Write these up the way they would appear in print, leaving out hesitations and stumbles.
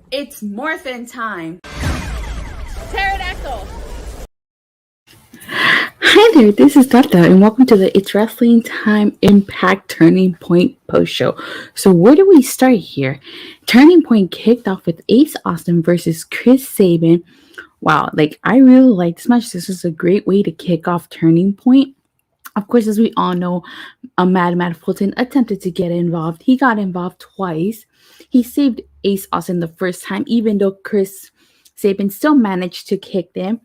It's morphin time. Pterodactyl. Hi there, this is Tata, and welcome to the It's Wrestling Time Impact Turning Point post show. So, where do we start here? Turning Point kicked off with Ace Austin versus Chris Sabin. Wow, I really like this match. This is a great way to kick off Turning Point. Of course, as we all know, Mad Fulton attempted to get involved. He got involved twice. He saved Ace Austin the first time, even though Chris Sabin still managed to kick them.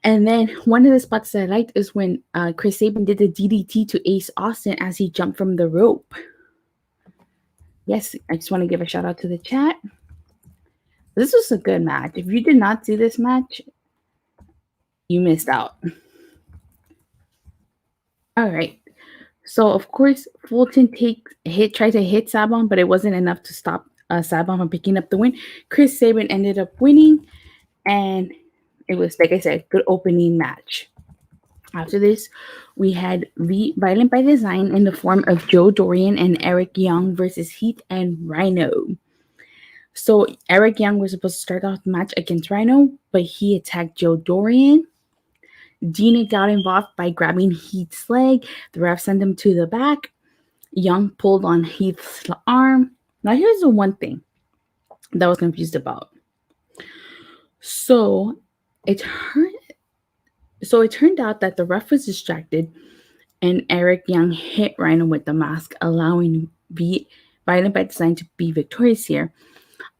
And then one of the spots that I liked is when Chris Sabin did the DDT to Ace Austin as he jumped from the rope. Yes, I just want to give a shout out to the chat. This was a good match. If you did not see this match, you missed out. All right. So, of course, Fulton tried to hit Sabin, but it wasn't enough to stop Sabin from picking up the win. Chris Sabin ended up winning, and it was, like I said, a good opening match. After this, we had Violent by Design in the form of Joe Dorian and Eric Young versus Heath and Rhino. So Eric Young was supposed to start off the match against Rhino, but he attacked Joe Dorian. Gina got involved by grabbing Heath's leg. The ref sent him to the back. Young pulled on Heath's arm. Now here's the one thing that I was confused about. So it turned out that the ref was distracted and Eric Young hit Rhino with the mask, allowing Violent by Design to be victorious here.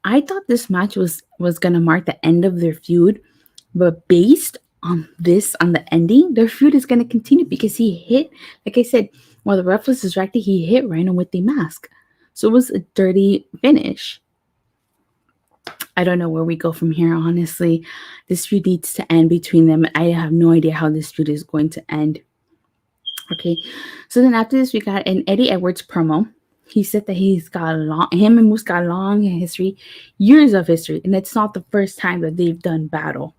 I thought this match was going to mark the end of their feud, but based on the ending, their feud is going to continue because he hit, like I said, while the ref was distracted, he hit Rhino with the mask. So it was a dirty finish. I don't know where we go from here, honestly. This feud needs to end between them. I have no idea how this feud is going to end. Okay, so then after this, we got an Eddie Edwards promo. He said that him and Moose got long history, years of history, and it's not the first time that they've done battle.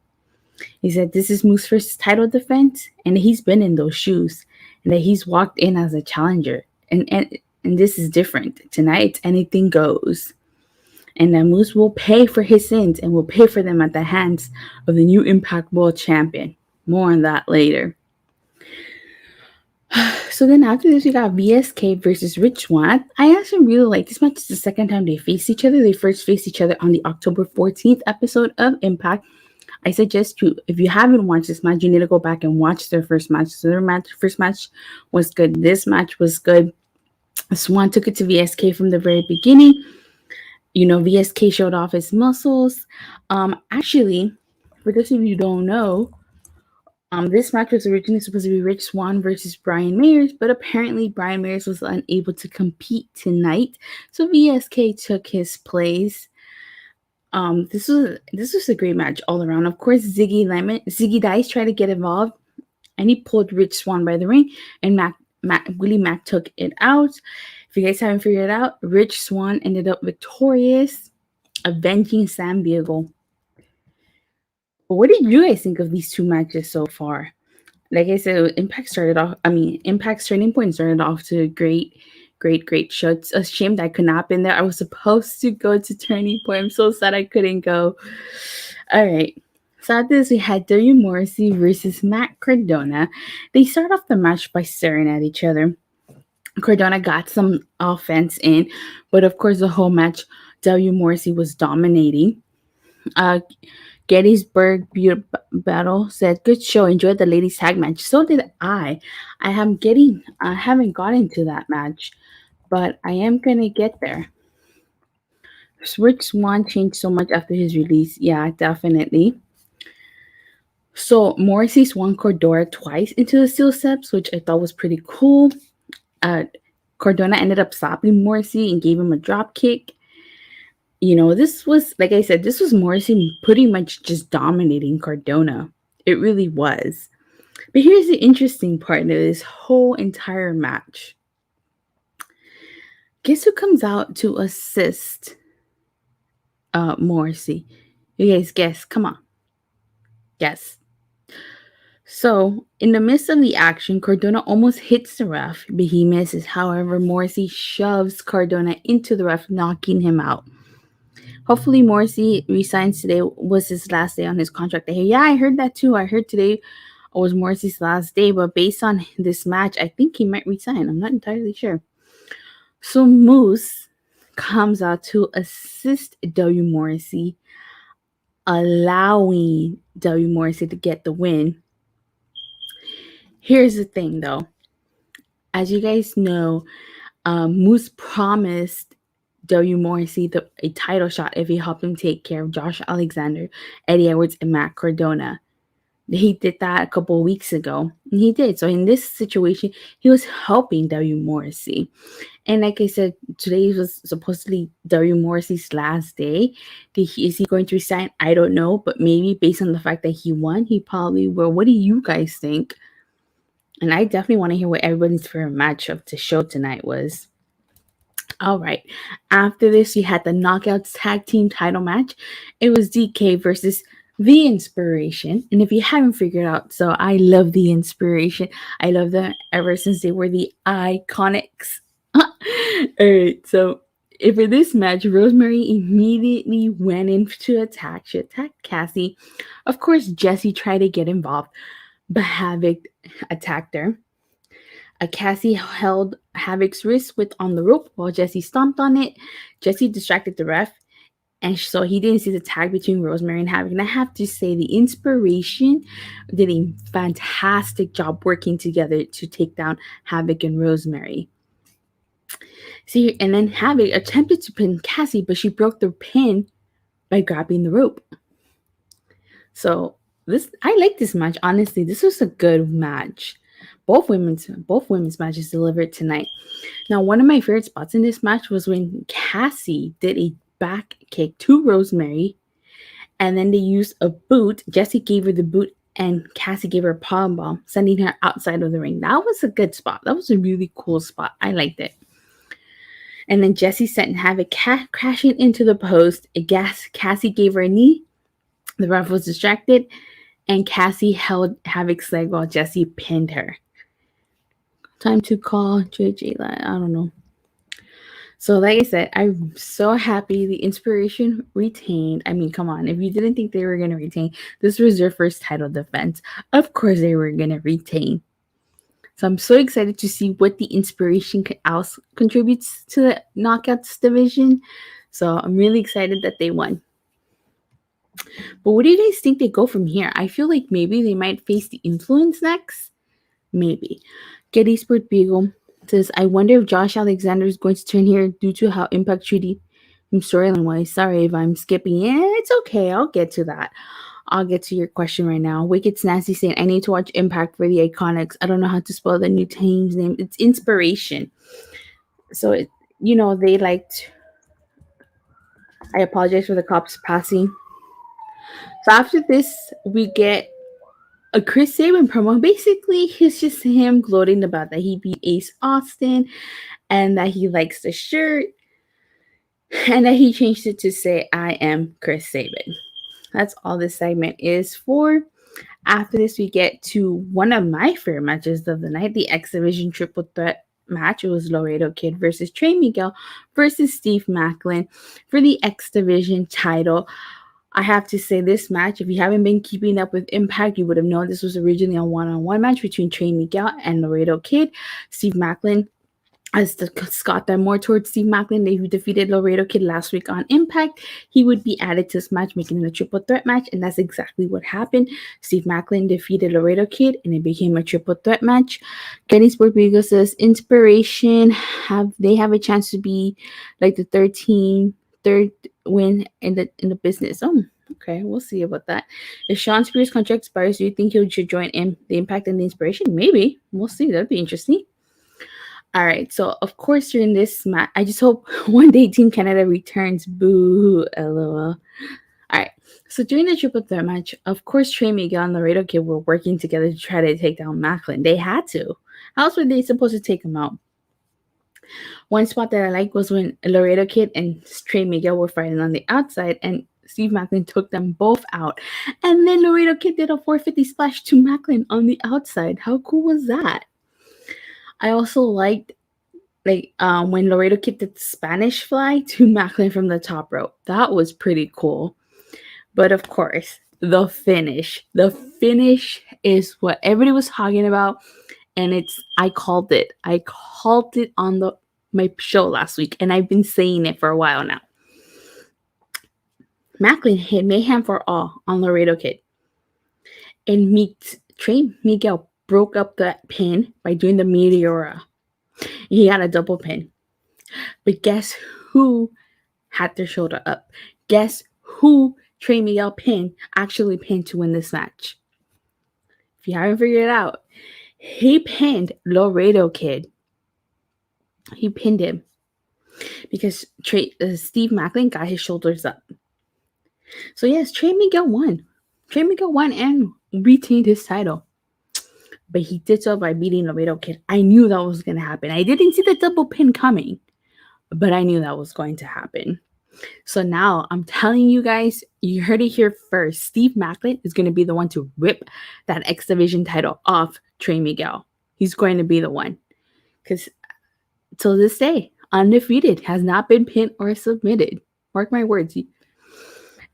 He said this is Moose's first title defense, and he's been in those shoes, and that he's walked in as a challenger. And this is different. Tonight, it's anything goes. And that Moose will pay for his sins and will pay for them at the hands of the new Impact World Champion. More on that later. So then after this, we got VSK versus Rich Swann. I actually really like this match. It's the second time they face each other. They first faced each other on the October 14th episode of Impact. I suggest if you haven't watched this match, you need to go back and watch their first match. So their first match was good. This match was good. Swann took it to VSK from the very beginning. You know, VSK showed off his muscles. Actually, for those of you who don't know, this match was originally supposed to be Rich Swann versus Brian Myers, but apparently Brian Myers was unable to compete tonight, so VSK took his place. This was a great match all around. Of course, Ziggy Dice tried to get involved, and he pulled Rich Swann by the ring, and Willie Mack took it out. If you guys haven't figured it out, Rich Swann ended up victorious, avenging Sam Bugle. But what did you guys think of these two matches so far? Like I said, Impact's Turning Point started off to a great show. It's a shame that I could not have been there. I was supposed to go to Turning Point. I'm so sad I couldn't go. All right. So after this, we had Dorian Morrissey versus Matt Cardona. They start off the match by staring at each other. Cardona got some offense in, but of course, the whole match, W. Morrissey was dominating. Gettysburg Beauty Battle said, "Good show. Enjoyed the ladies tag match." So did I. I haven't gotten to that match, but I am gonna get there. Rich Swann changed so much after his release. Yeah, definitely. So Morrissey swung Cardona twice into the steel steps, which I thought was pretty cool. Cardona ended up stopping Morrissey and gave him a drop kick. You know, this was, like I said, this was Morrissey pretty much just dominating Cardona. It really was. But here's the interesting part of this whole entire match. Guess who comes out to assist Morrissey? You guys guess. Come on. Guess. So, in the midst of the action, Cardona almost hits the ref, but he misses. However, Morrissey shoves Cardona into the ref, knocking him out. Hopefully Morrissey resigns today. Was his last day on his contract. Yeah, I heard that too. I heard today was Morrissey's last day, but based on this match, I think he might resign. I'm not entirely sure. So Moose comes out to assist W. Morrissey, allowing W. Morrissey to get the win. Here's the thing, though. As you guys know, Moose promised W. Morrissey a title shot if he helped him take care of Josh Alexander, Eddie Edwards, and Matt Cardona. He did that a couple of weeks ago, and he did. So in this situation, he was helping W. Morrissey. And like I said, today was supposedly W. Morrissey's last day. Is he going to resign? I don't know, but maybe based on the fact that he won, he probably will. What do you guys think? And I definitely want to hear what everybody's favorite match of the show tonight was. All right. After this, we had the Knockouts Tag Team title match. It was Decay versus The Inspiration. And if you haven't figured out, so I love The Inspiration. I love them ever since they were the Iconics. All right. So for this match, Rosemary immediately went in to attack. She attacked Cassie. Of course, Jessie tried to get involved, but Havoc attacked her. Cassie held Havoc's wrist on the rope while Jessie stomped on it. Jessie distracted the ref, and so he didn't see the tag between Rosemary and Havoc. And I have to say, the Inspiration did a fantastic job working together to take down Havoc and Rosemary. See, and then Havoc attempted to pin Cassie, but she broke the pin by grabbing the rope. So I like this match. Honestly, this was a good match. Both women's matches delivered tonight. Now, one of my favorite spots in this match was when Cassie did a back kick to Rosemary, and then they used a boot. Jessie gave her the boot, and Cassie gave her a palm bomb, sending her outside of the ring. That was a good spot. That was a really cool spot. I liked it. And then Jessie sent Havoc crashing into the post. Cassie gave her a knee. The ref was distracted, and Cassie held Havoc's leg while Jessie pinned her. Time to call JJ. I don't know. So like I said, I'm so happy the Inspiration retained. I mean, come on. If you didn't think they were going to retain, this was their first title defense. Of course they were going to retain. So I'm so excited to see what the Inspiration else contributes to the Knockouts division. So I'm really excited that they won. But what do you guys think they go from here? I feel like maybe they might face the Influence next. Maybe. Gettysburg Beagle says, I wonder if Josh Alexander is going to turn here due to how Impact treated him storyline-wise. Sorry if I'm skipping. It's okay. I'll get to that. I'll get to your question right now. Wicked's Nasty saying, I need to watch Impact for the Iconics. I don't know how to spell the new team's name. It's Inspiration. So, they liked... I apologize for the cops passing. So after this, we get a Chris Sabin promo. Basically, it's just him gloating about that he beat Ace Austin and that he likes the shirt and that he changed it to say, I am Chris Sabin. That's all this segment is for. After this, we get to one of my favorite matches of the night, the X Division Triple Threat match. It was Laredo Kid versus Trey Miguel versus Steve Maclin for the X Division title. I have to say, this match, if you haven't been keeping up with Impact, you would have known this was originally a one-on-one match between Trey Miguel and Laredo Kid. Steve Maclin, as the Scott then more towards Steve Maclin, they defeated Laredo Kid last week on Impact. He would be added to this match, making it a triple threat match, and that's exactly what happened. Steve Maclin defeated Laredo Kid, and it became a triple threat match. Gettysburg Beagle says, Inspiration, they have a chance to be like the third win in the business. Oh, okay, we'll see about that. If Sean Spears' contract expires, do you think he should join in the Impact and the Inspiration? Maybe. We'll see. That'd be interesting. All right, so of course during this match, I just hope one day Team Canada returns. Boo, lol. All right, so during the triple threat match, of course Trey Miguel and Laredo Kid were working together to try to take down Maclin. They had to. How else were they supposed to take him out? One spot that I liked was when Laredo Kid and Trey Miguel were fighting on the outside, and Steve Maclin took them both out. And then Laredo Kid did a 450 splash to Maclin on the outside. How cool was that? I also liked when Laredo Kid did the Spanish fly to Maclin from the top rope. That was pretty cool. But of course, the finish. The finish is what everybody was talking about. And I called it. I called it on my show last week. And I've been saying it for a while now. Maclin hit Mayhem for all on Laredo Kid. And Trey Miguel broke up that pin by doing the Meteora. He had a double pin. But guess who had their shoulder up? Guess who Trey Miguel actually pinned to win this match? If you haven't figured it out, he pinned Laredo Kid. He pinned him because Steve Maclin got his shoulders up. So yes, Trey Miguel won. Trey Miguel won and retained his title. But he did so by beating Laredo Kid. I knew that was going to happen. I didn't see the double pin coming, but I knew that was going to happen. So now I'm telling you guys, you heard it here first. Steve Maclin is going to be the one to rip that X Division title off Trey Miguel. He's going to be the one. Because till this day, undefeated, has not been pinned or submitted. Mark my words.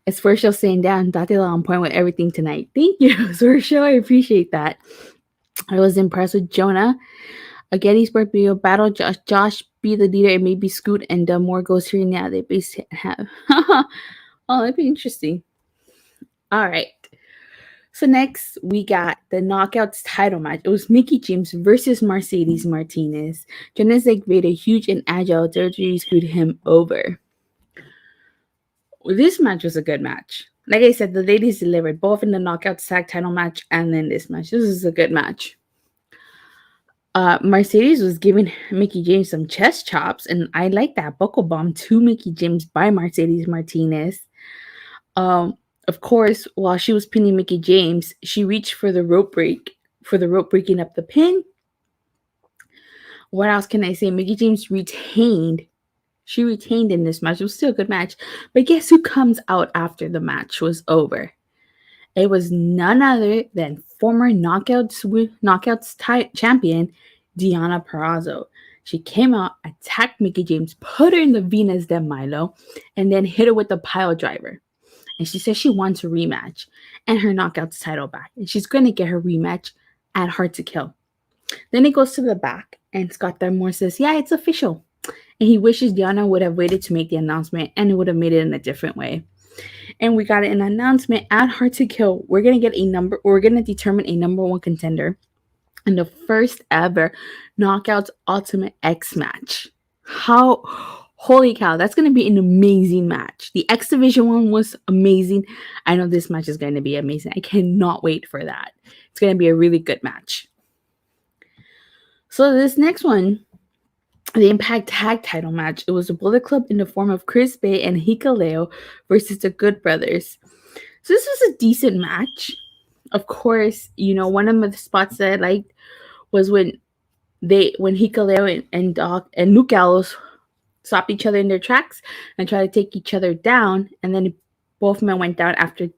It's Swershow saying down, Datila on point with everything tonight. Thank you, Swershow. I appreciate that. I was impressed with Jonah. A Gettysburg video battle. Josh be the leader and maybe Scoot and more goes here now. They basically have. Oh, that'd be interesting. All right. So next we got the Knockouts title match. It was Mickie James versus Mercedes Martinez. Jonah made a huge and agile territory screwed him over. This match was a good match. Like I said, the ladies delivered both in the Knockouts tag title match and then this match. This is a good match. Mercedes was giving Mickie James some chest chops, and I like that buckle bomb to Mickie James by Mercedes Martinez. Of course, while she was pinning Mickie James, she reached for the rope breaking up the pin. What else can I say? Mickie James retained. She retained in this match. It was still a good match. But guess who comes out after the match was over? It was none other than former Knockouts champion, Deonna Purrazzo. She came out, attacked Mickie James, put her in the Venus de Milo, and then hit her with the pile driver. And she said she wants a rematch and her Knockouts title back. And she's going to get her rematch at Hard to Kill. Then it goes to the back, and Scott D'Amore says, yeah, it's official. And he wishes Deonna would have waited to make the announcement, and it would have made it in a different way. And we got an announcement at Hard to Kill. We're going to determine a number one contender in the first ever Knockouts Ultimate X match. Holy cow, that's going to be an amazing match. The X Division one was amazing. I know this match is going to be amazing. I cannot wait for that. It's going to be a really good match. So this next one, the Impact Tag title match, it was a Bullet Club in the form of Chris Bay and Hikuleo versus the Good Brothers. So this was a decent match. Of course, one of the spots that I liked was when Hikuleo and Doc and Luke Gallows stopped each other in their tracks and tried to take each other down, and then both men went down after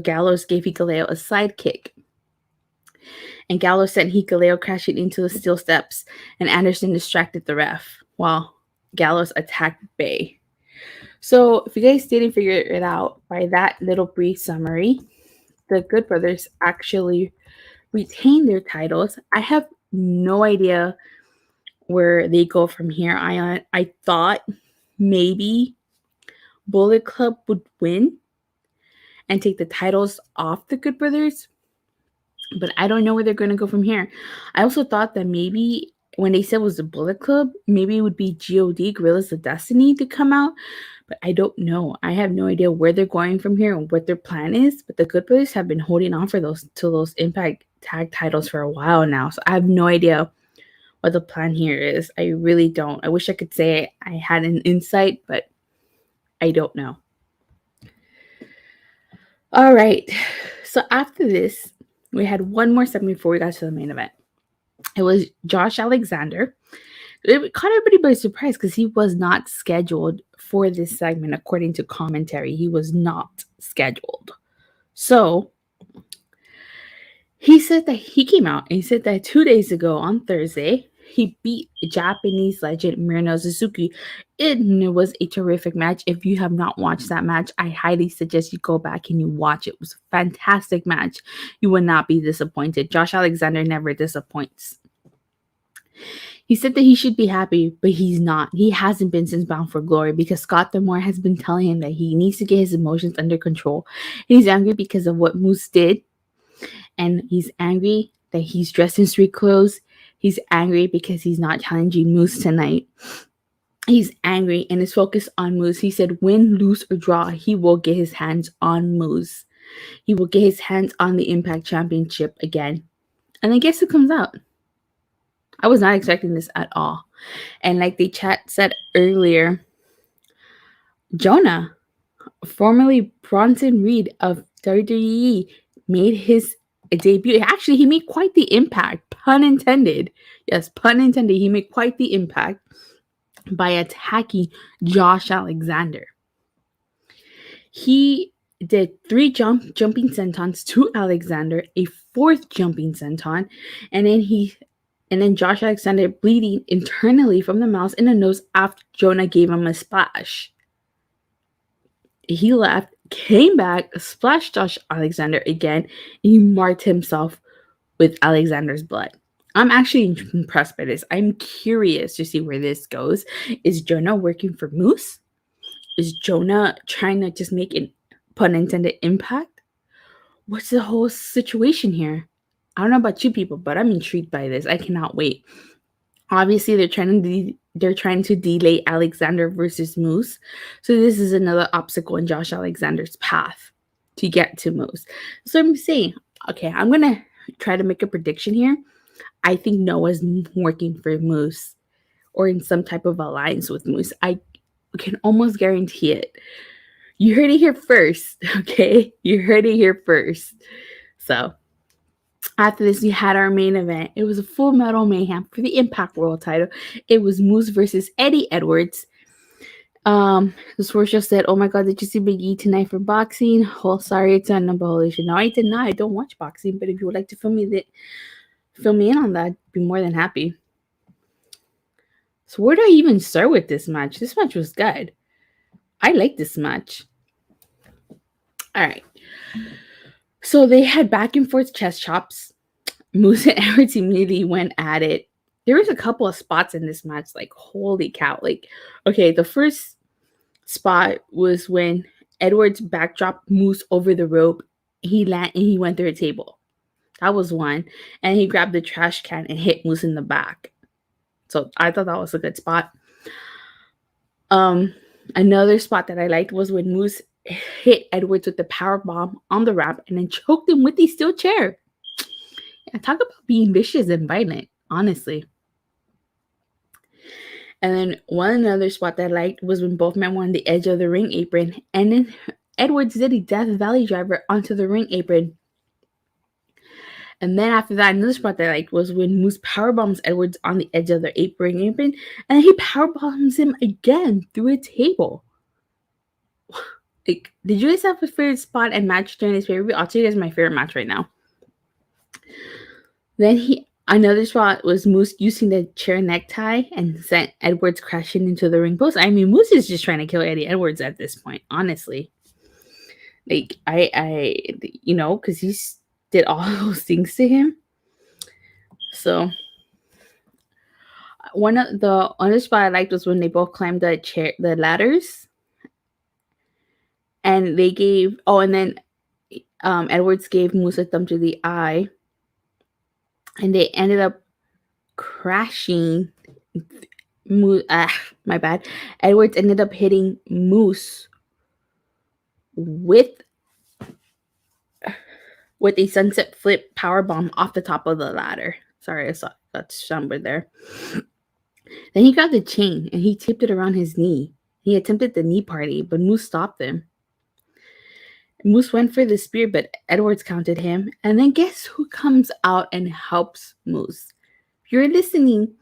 Gallows gave Hikuleo a sidekick. And Gallows sent Hikuleo crashing into the steel steps, and Anderson distracted the ref while Gallows attacked Bay. So if you guys didn't figure it out by that little brief summary, the Good Brothers actually retained their titles. I have no idea where they go from here. I thought maybe Bullet Club would win and take the titles off the Good Brothers, but I don't know where they're going to go from here. I also thought that maybe when they said it was the Bullet Club, maybe it would be God, Gorillas of Destiny, to come out, but I don't know. I have no idea where they're going from here and what their plan is, but the Good Brothers have been holding on to those Impact Tag titles for a while now, so I have no idea what the plan here is. I really don't. I wish I could say I had an insight, but I don't know. All right. So after this, we had one more segment before we got to the main event. It was Josh Alexander. It caught everybody by surprise because he was not scheduled for this segment. According to commentary, he was not scheduled. So he said that he came out and he said that 2 days ago on Thursday, he beat Japanese legend Minoru Suzuki. It was a terrific match. If you have not watched that match, I highly suggest you go back and you watch it. It was a fantastic match. You will not be disappointed. Josh Alexander never disappoints. He said that he should be happy, but he's not. He hasn't been since Bound for Glory because Scott D'Amore has been telling him that he needs to get his emotions under control. He's angry because of what Moose did, and he's angry that he's dressed in street clothes. He's angry because he's not challenging Moose tonight. He's angry and is focused on Moose. He said win, lose, or draw, he will get his hands on Moose. He will get his hands on the Impact Championship again. And then guess who comes out? I was not expecting this at all. And like the chat said earlier, Jonah, formerly Bronson Reed of WWE, made his debut. Actually, he made quite the impact. Pun intended. Yes, pun intended. He made quite the impact by attacking Josh Alexander. He did 3 jumping sentons to Alexander, a 4th jumping senton, and then Josh Alexander bleeding internally from the mouth and the nose after Jonah gave him a splash. He left, came back, splashed Josh Alexander again, and he marked himself with Alexander's blood. I'm actually impressed by this. I'm curious to see where this goes. Is Jonah working for Moose? Is Jonah trying to just make an pun intended impact? What's the whole situation here? I don't know about you people, but I'm intrigued by this. I cannot wait. Obviously, they're trying to delay Alexander versus Moose. So this is another obstacle in Josh Alexander's path to get to Moose. So I'm saying, okay, I'm going to try to make a prediction here. I think Noah's working for Moose or in some type of alliance with Moose. I can almost guarantee it. You heard it here first, okay? You heard it here first. So after this, we had our main event. It was a Full Metal Mayhem for the Impact World title. It was Moose versus Eddie Edwards. The Swerve Show said, "Oh my God, did you see Big E tonight for boxing?" Oh, sorry, it's on number holy. No, I did not. I don't watch boxing, but if you would like to fill me in on that, I'd be more than happy. So where do I even start with this match? This match was good. I like this match. All right. So they had back and forth chest chops. Moose and Edwards immediately went at it. There was a couple of spots in this match, like, holy cow. Like, okay, the first spot was when Edwards backdropped Moose over the rope. He went through a table. That was one. And he grabbed the trash can and hit Moose in the back. So I thought that was a good spot. Another spot that I liked was when Moose hit Edwards with the power bomb on the ramp and then choked him with the steel chair. Yeah, talk about being vicious and violent, honestly. And then another spot that I liked was when both men were on the edge of the ring apron, and then Edwards did a Death Valley driver onto the ring apron. And then after that, another spot that I liked was when Moose powerbombs Edwards on the edge of the ring apron, and he powerbombs him again through a table. Like, did you guys have a favorite spot and match during this pay-per-view? I'll tell you guys my favorite match right now. Then another spot was Moose using the chair necktie and sent Edwards crashing into the ring post. I mean, Moose is just trying to kill Eddie Edwards at this point, honestly. Like, because he's did all those things to him. So one of the other spot I liked was when they both climbed the ladders, and they gave Edwards gave Moose a thumb to the eye, and they ended up crashing. My bad. Edwards ended up hitting Moose with a sunset flip powerbomb off the top of the ladder. Sorry, I got stumbled there. Then he grabbed the chain and he taped it around his knee. He attempted the knee party, but Moose stopped him. Moose went for the spear, but Edwards counted him. And then guess who comes out and helps Moose? If you were listening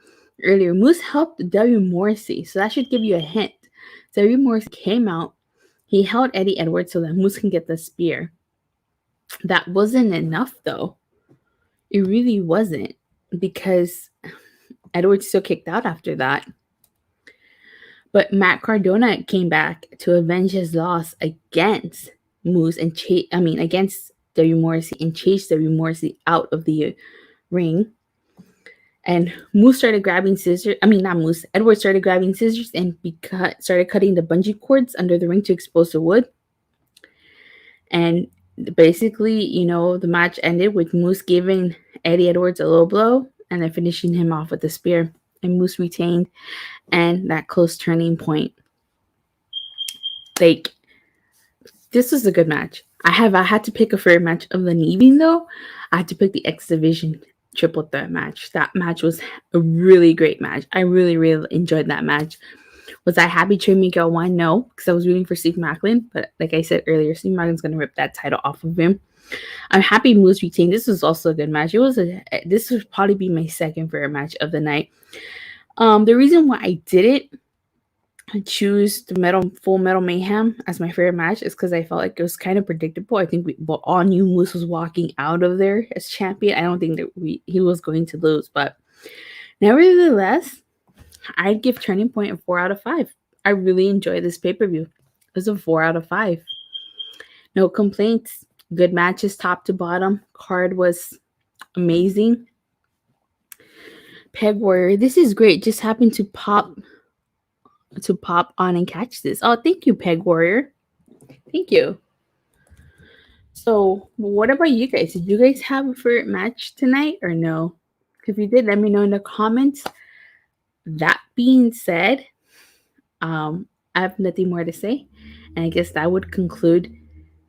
earlier, Moose helped W. Morrissey, so that should give you a hint. W. Morrissey came out. He held Eddie Edwards so that Moose can get the spear. That wasn't enough, though. It really wasn't, because Edwards still kicked out after that. But Matt Cardona came back to avenge his loss against Moose and against W. Morrissey, and chased W. Morrissey out of the ring. And Moose started grabbing scissors. Not Moose. Edwards started grabbing scissors and started cutting the bungee cords under the ring to expose the wood. And basically, the match ended with Moose giving Eddie Edwards a low blow and then finishing him off with a spear. And Moose retained, and that close turning point. This was a good match. I had to pick a favorite match of the evening, though. I had to pick the X Division triple threat match. That match was a really great match. I really, really enjoyed that match. Was I happy Trey Miguel won? No, because I was rooting for Steve Maclin. But like I said earlier, Steve Maclin's going to rip that title off of him. I'm happy Moose retained. This was also a good match. This would probably be my second favorite match of the night. The reason why I didn't choose the Full Metal Mayhem as my favorite match is because I felt like it was kind of predictable. I think we all knew Moose was walking out of there as champion. I don't think that he was going to lose, but nevertheless, I'd give Turning Point a 4 out of 5. I really enjoyed this pay-per-view. It was a 4 out of 5. No complaints. Good matches top to bottom. Card was amazing. Peg Warrior, this is great. Just happened to pop on and catch this. Oh, thank you, Peg Warrior. Thank you. So, what about you guys? Did you guys have a favorite match tonight or no? If you did, let me know in the comments. That being said, I have nothing more to say. And I guess that would conclude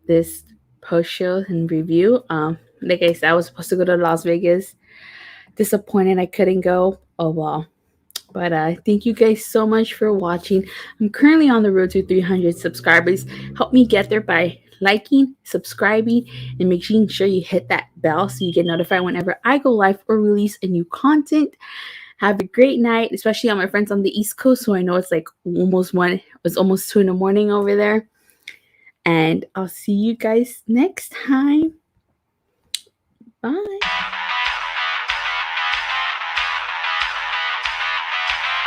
this post-show and review. Like I said, I was supposed to go to Las Vegas. Disappointed I couldn't go. Oh, well. But thank you guys so much for watching. I'm currently on the road to 300 subscribers. Help me get there by liking, subscribing, and making sure you hit that bell so you get notified whenever I go live or release a new content. Have a great night, especially on my friends on the East Coast, so I know it's like almost 1. It's almost 2 in the morning over there. And I'll see you guys next time. Bye.